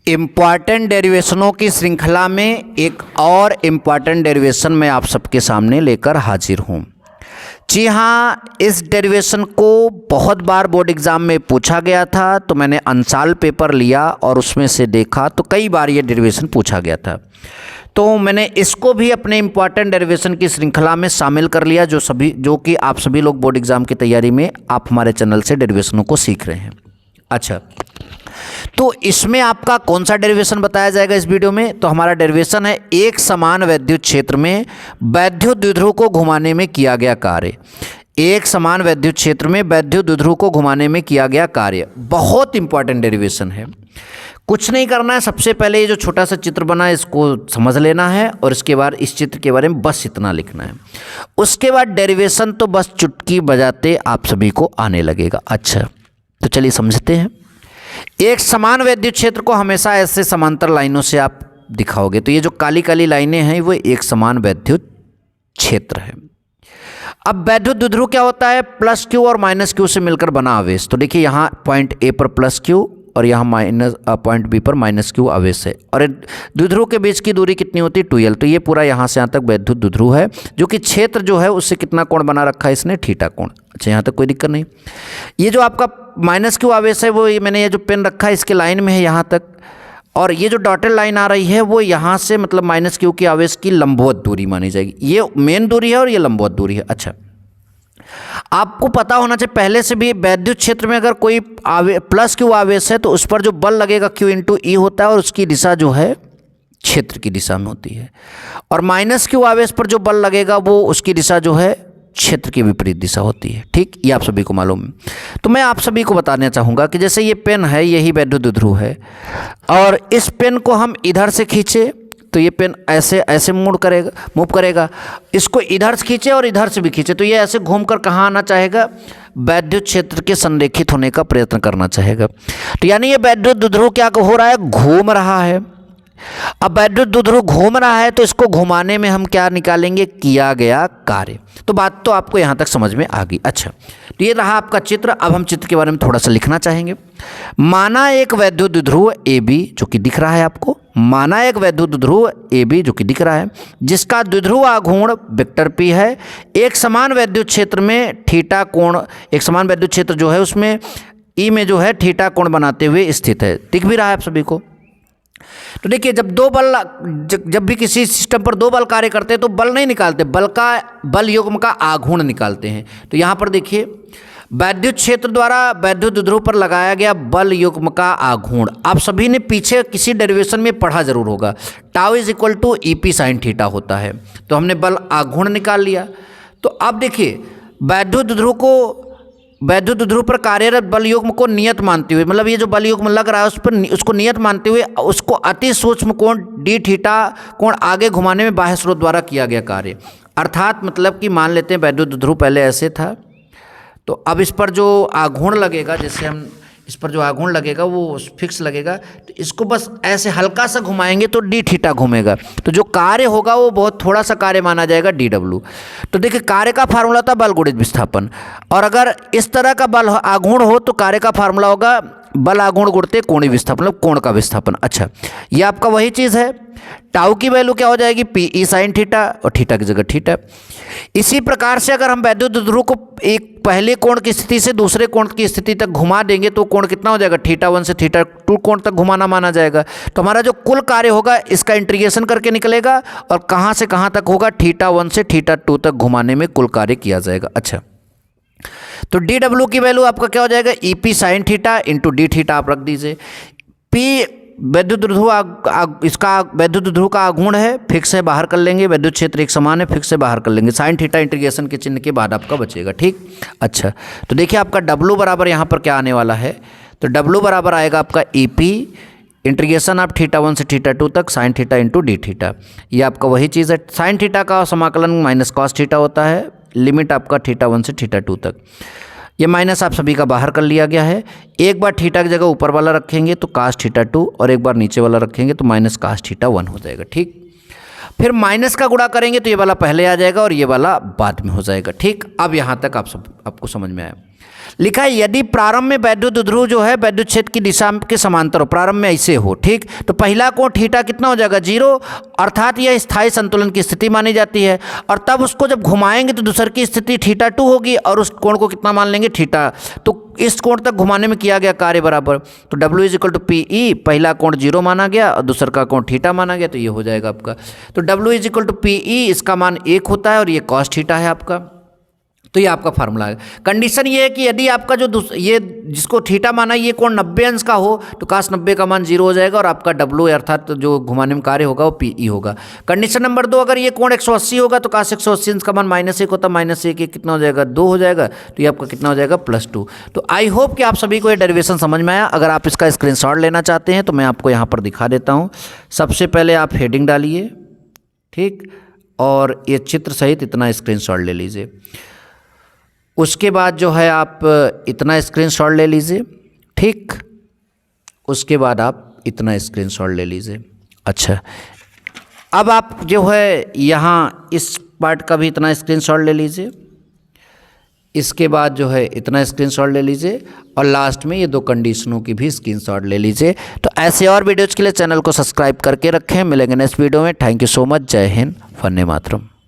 Important डेरिवेशनों की श्रृंखला में एक और इम्पॉर्टेंट डेरिवेशन मैं आप सबके सामने लेकर हाजिर हूँ। जी हाँ, इस डेरिवेशन को बहुत बार बोर्ड एग्ज़ाम में पूछा गया था, तो मैंने अंसाल पेपर लिया और उसमें से देखा तो कई बार ये डेरिवेशन पूछा गया था। तो मैंने इसको भी अपने इम्पॉर्टेंट डेरिवेशन की श्रृंखला में शामिल कर लिया, जो कि आप सभी लोग बोर्ड एग्ज़ाम की तैयारी में आप हमारे चैनल से डेरिवेशनों को सीख रहे हैं। अच्छा, तो इसमें आपका कौन सा डेरिवेशन बताया जाएगा इस वीडियो में? तो हमारा डेरिवेशन है एक समान वैद्युत क्षेत्र में वैद्युत द्विध्रुव को घुमाने में किया गया कार्य। एक समान वैद्युत क्षेत्र में वैद्युत द्विध्रुव को घुमाने में किया गया कार्य बहुत इंपॉर्टेंट डेरिवेशन है। कुछ नहीं करना है, सबसे पहले ये जो छोटा सा चित्र बना है इसको समझ लेना है और इसके बाद इस चित्र के बारे में बस इतना लिखना है। उसके बाद डेरिवेशन तो बस चुटकी बजाते आप सभी को आने लगेगा। अच्छा, तो चलिए समझते हैं। एक समान वैद्युत क्षेत्र को हमेशा ऐसे समांतर लाइनों से आप दिखाओगे, तो ये जो काली काली लाइनें हैं वो एक समान वैद्युत क्षेत्र है। अब वैद्युत द्विध्रुव क्या होता है? प्लस क्यू और माइनस क्यू से मिलकर बना आवेश। तो देखिए यहाँ पॉइंट ए पर प्लस क्यू और यहाँ पॉइंट बी पर माइनस क्यू आवेश है, और द्विध्रुव के बीच की दूरी कितनी होती है? 2l। तो ये पूरा यहाँ से यहाँ तक वैद्युत द्विध्रुव है, जो कि क्षेत्र जो है उससे कितना कोण बना रखा है इसने? थीटा कोण। अच्छा, यहाँ तक कोई दिक्कत नहीं। ये जो आपका माइनस क्यू आवेश है वो मैंने ये जो पेन रखा है इसके लाइन में है यहाँ तक, और ये जो डॉटेड लाइन आ रही है वो यहाँ से मतलब माइनस क्यू की आवेश की लंबवत दूरी मानी जाएगी। ये मेन दूरी है और ये लंबवत दूरी है। अच्छा, आपको पता होना चाहिए पहले से भी, वैद्युत क्षेत्र में अगर कोई प्लस क्यू आवेश है तो उस पर जो बल लगेगा Q इंटू ई होता है, और उसकी दिशा जो है क्षेत्र की दिशा में होती है। और माइनस क्यू आवेश पर जो बल लगेगा वो उसकी दिशा जो है क्षेत्र की विपरीत दिशा होती है। ठीक, ये आप सभी को मालूम है। तो मैं आप सभी को बताना चाहूँगा कि जैसे ये पेन है, यही वैद्युत द्विध्रुव है, और इस पेन को हम इधर से खींचे तो ये पेन ऐसे ऐसे मूव करेगा। इसको इधर से खींचे और इधर से भी खींचे तो ये ऐसे घूमकर कहाँ आना चाहेगा? वैद्युत क्षेत्र के संरेखित होने का प्रयत्न करना चाहेगा। तो यानी ये वैद्युत द्विध्रुव क्या हो रहा है? घूम रहा है। अब वैद्युत द्विध्रुव घूम रहा है तो इसको घुमाने में हम क्या निकालेंगे? किया गया कार्य। तो बात तो आपको यहाँ तक समझ में आ गई। अच्छा, तो ये रहा आपका चित्र। अब हम चित्र के बारे में थोड़ा सा लिखना चाहेंगे। माना एक वैद्युत द्विध्रुव AB जो कि दिख रहा है आपको, माना एक वैद्युत द्विध्रुव AB जो कि दिख रहा है, जिसका द्विध्रुव आघूर्ण वेक्टर P है। एक समान वैद्युत क्षेत्र में थीटा कोण, एक समान वैद्युत क्षेत्र जो है उसमें E में जो है थीटा कोण बनाते हुए स्थित है। दिख भी रहा है आप सभी को? तो देखिए, जब भी किसी सिस्टम पर दो बल कार्य करते हैं तो बल नहीं निकालते, बल युग्म का आघूर्ण निकालते हैं। तो यहाँ पर देखिए, वैद्युत क्षेत्र द्वारा वैद्युत द्विध्रुव पर लगाया गया बल युग्म का आघूर्ण आप सभी ने पीछे किसी डेरिवेशन में पढ़ा जरूर होगा। Tau is equal to EP sine theta होता है। तो हमने बल आघूर्ण निकाल लिया। तो अब देखिए, वैद्युत द्विध्रुव पर कार्यरत बल युग्म को नियत मानते हुए, मतलब ये जो बल युग्म लग रहा है उस पर उसको नियत मानते हुए उसको अति सूक्ष्म कोण d थीटा कोण आगे घुमाने में बाह्य स्रोत द्वारा किया गया कार्य। अर्थात मतलब कि मान लेते हैं वैद्युत द्विध्रुव पहले ऐसे था, तो अब इस पर जो आघूर्ण लगेगा, जैसे हम इस पर जो आघूर्ण लगेगा वो फिक्स लगेगा, तो इसको बस ऐसे हल्का सा घुमाएंगे तो d थीटा घूमेगा। तो जो कार्य होगा वो बहुत थोड़ा सा कार्य माना जाएगा dw। तो देखिए, कार्य का फार्मूला था बल गुणित विस्थापन, और अगर इस तरह का बल आघूर्ण हो तो कार्य का फार्मूला होगा बल आघूर्ण गुणते कोणीय विस्थापन, मतलब कोण का विस्थापन। अच्छा, ये आपका वही चीज़ है। टाउ की वैल्यू क्या हो जाएगी? PE साइन थीटा, और थीटा की जगह थीटा। इसी प्रकार से अगर हम वैद्युत द्विध्रुव को एक पहले कोण की स्थिति से दूसरे कोण की स्थिति तक घुमा देंगे तो कोण कितना हो जाएगा? θ1 से θ2 कोण तक घुमाना माना जाएगा। तो हमारा जो कुल कार्य होगा इसका इंटीग्रेशन करके निकलेगा, और कहाँ से कहाँ तक होगा? θ1 से θ2 तक घुमाने में कुल कार्य किया जाएगा। अच्छा, तो dw की वैल्यू आपका क्या हो जाएगा? EP sine theta into d theta आप रख दीजिए। P वैद्युत द्विध्रुव का आघूर्ण है, फिक्स है, बाहर कर लेंगे। वैद्युत क्षेत्र एक समान है, फिक्स से बाहर कर लेंगे। साइन थीटा इंटीग्रेशन के चिन्ह के बाद आपका बचेगा। ठीक, अच्छा, तो देखिए आपका W बराबर यहाँ पर क्या आने वाला है? तो W बराबर आएगा आपका EP इंटीग्रेशन आप θ1 से θ2 तक sine theta into d theta. ये आपका वही चीज़ है। साइन थीटा का समाकलन माइनस कॉस थीटा होता है, लिमिट आपका θ1 से θ2 तक। ये माइनस आप सभी का बाहर कर लिया गया है। एक बार थीटा की जगह ऊपर वाला रखेंगे तो कास θ2, और एक बार नीचे वाला रखेंगे तो माइनस कास θ1 हो जाएगा। ठीक, फिर माइनस का गुणा करेंगे तो ये वाला पहले आ जाएगा और ये वाला बाद में हो जाएगा। ठीक, अब यहाँ तक आपको समझ में आया। लिखा है यदि प्रारंभ में वैद्युत ध्रुव जो है वैद्युत क्षेत्र की दिशा के समांतर हो, प्रारंभ में ऐसे हो, ठीक, तो पहला कोण थीटा कितना हो जाएगा 0, अर्थात यह स्थायी संतुलन की स्थिति मानी जाती है। और तब उसको जब घुमाएंगे तो दूसर की स्थिति थीटा 2 होगी और उस कोण को कितना मान लेंगे थीटा। तो इस कोण तक घुमाने में किया गया कार्य बराबर, तो W = PE, पहला कोण 0 माना गया और दूसर का कोण थीटा माना गया, तो ये हो जाएगा आपका। तो W = PE, इसका मान 1 होता है और ये cos थीटा है आपका। तो ये आपका फार्मूला है। कंडीशन ये है कि यदि आपका जो ये जिसको थीटा माना ये कोण 90 अंश का हो तो cos 90 का मान 0 हो जाएगा और आपका W अर्थात जो घुमाने में कार्य होगा वो PE होगा। कंडीशन नंबर 2, अगर ये कोण 180 होगा तो cos 180 अंश का मान -1 होता है, -1 कितना हो जाएगा 2 हो जाएगा, तो ये आपका कितना हो जाएगा +2। तो आई होप कि आप सभी को ये डेरिवेशन समझ में आया। अगर आप इसका स्क्रीनशॉट लेना चाहते हैं तो मैं आपको यहाँ पर दिखा देता हूँ। सबसे पहले आप हेडिंग डालिए, ठीक, और ये चित्र सहित इतना स्क्रीनशॉट ले लीजिए। उसके बाद जो है आप इतना स्क्रीनशॉट ले लीजिए, ठीक, उसके बाद आप इतना स्क्रीनशॉट ले लीजिए। अच्छा, अब आप जो है यहाँ इस पार्ट का भी इतना स्क्रीनशॉट ले लीजिए, इसके बाद जो है इतना स्क्रीनशॉट ले लीजिए और लास्ट में ये 2 कंडीशनों की भी स्क्रीनशॉट ले लीजिए। तो ऐसे और वीडियोज़ के लिए चैनल को सब्सक्राइब करके रखें। मिलेंगे नेक्स्ट वीडियो में। Thank you so much. जय हिंद, वंदे मातरम।